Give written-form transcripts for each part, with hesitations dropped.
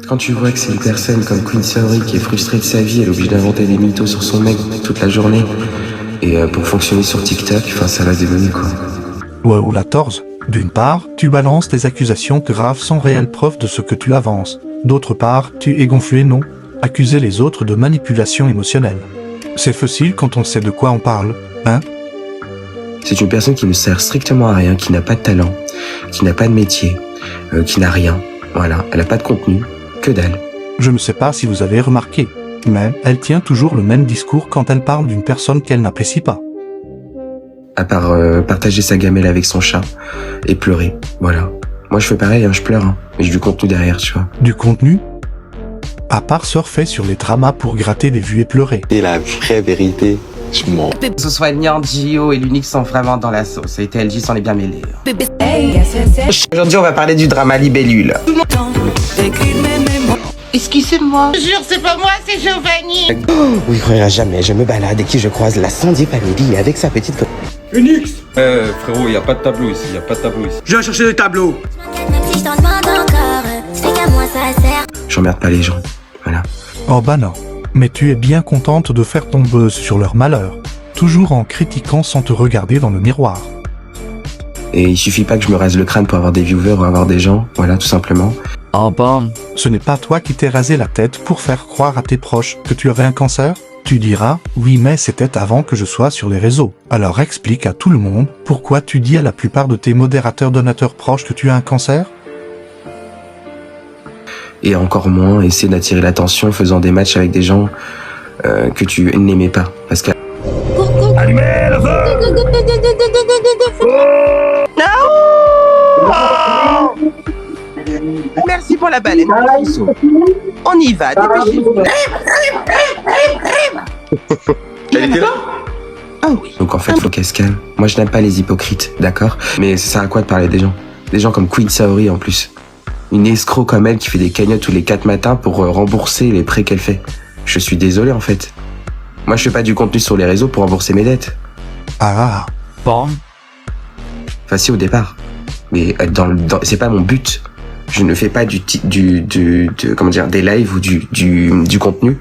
Quand tu vois que c'est une personne comme Queen Saori qui est frustrée de sa vie, elle est obligée d'inventer des mythos sur son mec toute la journée, et pour fonctionner sur TikTok, enfin ça va démolir quoi. Wow, la torse. D'une part, tu balances des accusations graves sans réelle preuve de ce que tu avances. D'autre part, tu es gonflé, non? Accuser les autres de manipulation émotionnelle. C'est facile quand on sait de quoi on parle, hein? C'est une personne qui ne sert strictement à rien, qui n'a pas de talent, qui n'a pas de métier, qui n'a rien. Voilà, elle n'a pas de contenu, que dalle. Je ne sais pas si vous avez remarqué, mais elle tient toujours le même discours quand elle parle d'une personne qu'elle n'apprécie pas. À part partager sa gamelle avec son chat et pleurer, voilà. Moi je fais pareil, hein, je pleure, hein, mais j'ai du contenu derrière, tu vois. Du contenu? À part surfer sur les dramas pour gratter des vues et pleurer. Et la vraie vérité, je mens. Que ce soit Nian, Gio et l'Unix sont vraiment dans la sauce. Et TLJ s'en est bien mêlé. Aujourd'hui, on va parler du drama Libellule. Excusez-moi. Je jure, c'est pas moi, c'est Giovanni. Oui, croira jamais, je me balade et qui je croise la Sandy Family avec sa petite copine. Unix frérot, y a pas de tableau ici, y a pas de tableau ici. Je vais chercher le tableau. J'emmerde pas les gens, voilà. Oh bah non. Mais tu es bien contente de faire ton buzz sur leur malheur. Toujours en critiquant sans te regarder dans le miroir. Et il suffit pas que je me rase le crâne pour avoir des viewers ou avoir des gens, voilà, tout simplement. Oh bon. Ce n'est pas toi qui t'es rasé la tête pour faire croire à tes proches que tu avais un cancer? Tu diras, oui mais c'était avant que je sois sur les réseaux. Alors explique à tout le monde pourquoi tu dis à la plupart de tes modérateurs donateurs proches que tu as un cancer? Et encore moins, essayer d'attirer l'attention en faisant des matchs avec des gens que tu n'aimais pas. Parce que... Allumez le feu. Merci pour la baleine. On y va, dépêchez-vous. Elle était là? Ah oui. Donc en fait, faut qu'elle se calme. Moi, je n'aime pas les hypocrites, d'accord? Mais ça sert à quoi de parler des gens? Des gens comme Queen Saori en plus. Une escroc comme elle qui fait des cagnottes tous les 4 matins pour rembourser les prêts qu'elle fait. Je suis désolé en fait. Moi, je fais pas du contenu sur les réseaux pour rembourser mes dettes. Ah, Bon. Enfin, si au départ. Mais c'est pas mon but. Je ne fais pas comment dire, des lives ou du contenu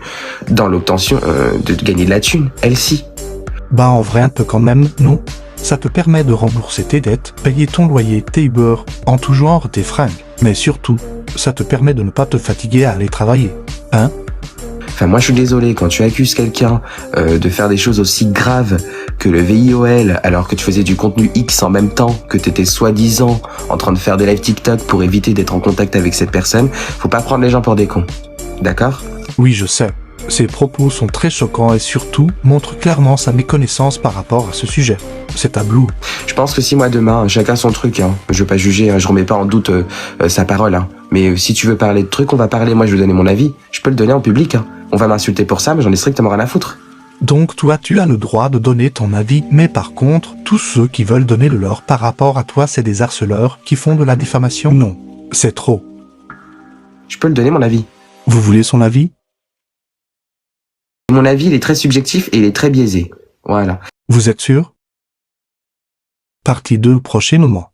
dans l'obtention de gagner de la thune. Elle si. bah en vrai un peu quand même, non? Ça te permet de rembourser tes dettes, payer ton loyer, tes Uber, en tout genre tes fringues. Mais surtout, ça te permet de ne pas te fatiguer à aller travailler. Hein? Enfin, moi, je suis désolé, quand tu accuses quelqu'un de faire des choses aussi graves que le VIOL, alors que tu faisais du contenu X en même temps, que t'étais soi-disant en train de faire des lives TikTok pour éviter d'être en contact avec cette personne, faut pas prendre les gens pour des cons. D'accord? Oui, je sais. Ces propos sont très choquants et surtout montrent clairement sa méconnaissance par rapport à ce sujet. C'est tabou. Je pense que si moi demain, chacun son truc, hein, je veux pas juger, hein, je remets pas en doute sa parole, hein, mais si tu veux parler de trucs, on va parler, moi je veux donner mon avis, je peux le donner en public, hein. On va m'insulter pour ça, mais j'en ai strictement rien à foutre. Donc toi, tu as le droit de donner ton avis, mais par contre, tous ceux qui veulent donner le leur par rapport à toi, c'est des harceleurs qui font de la diffamation. Non, c'est trop. Je peux le donner mon avis. Vous voulez son avis? Mon avis, il est très subjectif et il est très biaisé. Voilà. Vous êtes sûr? Partie 2 au prochain moment.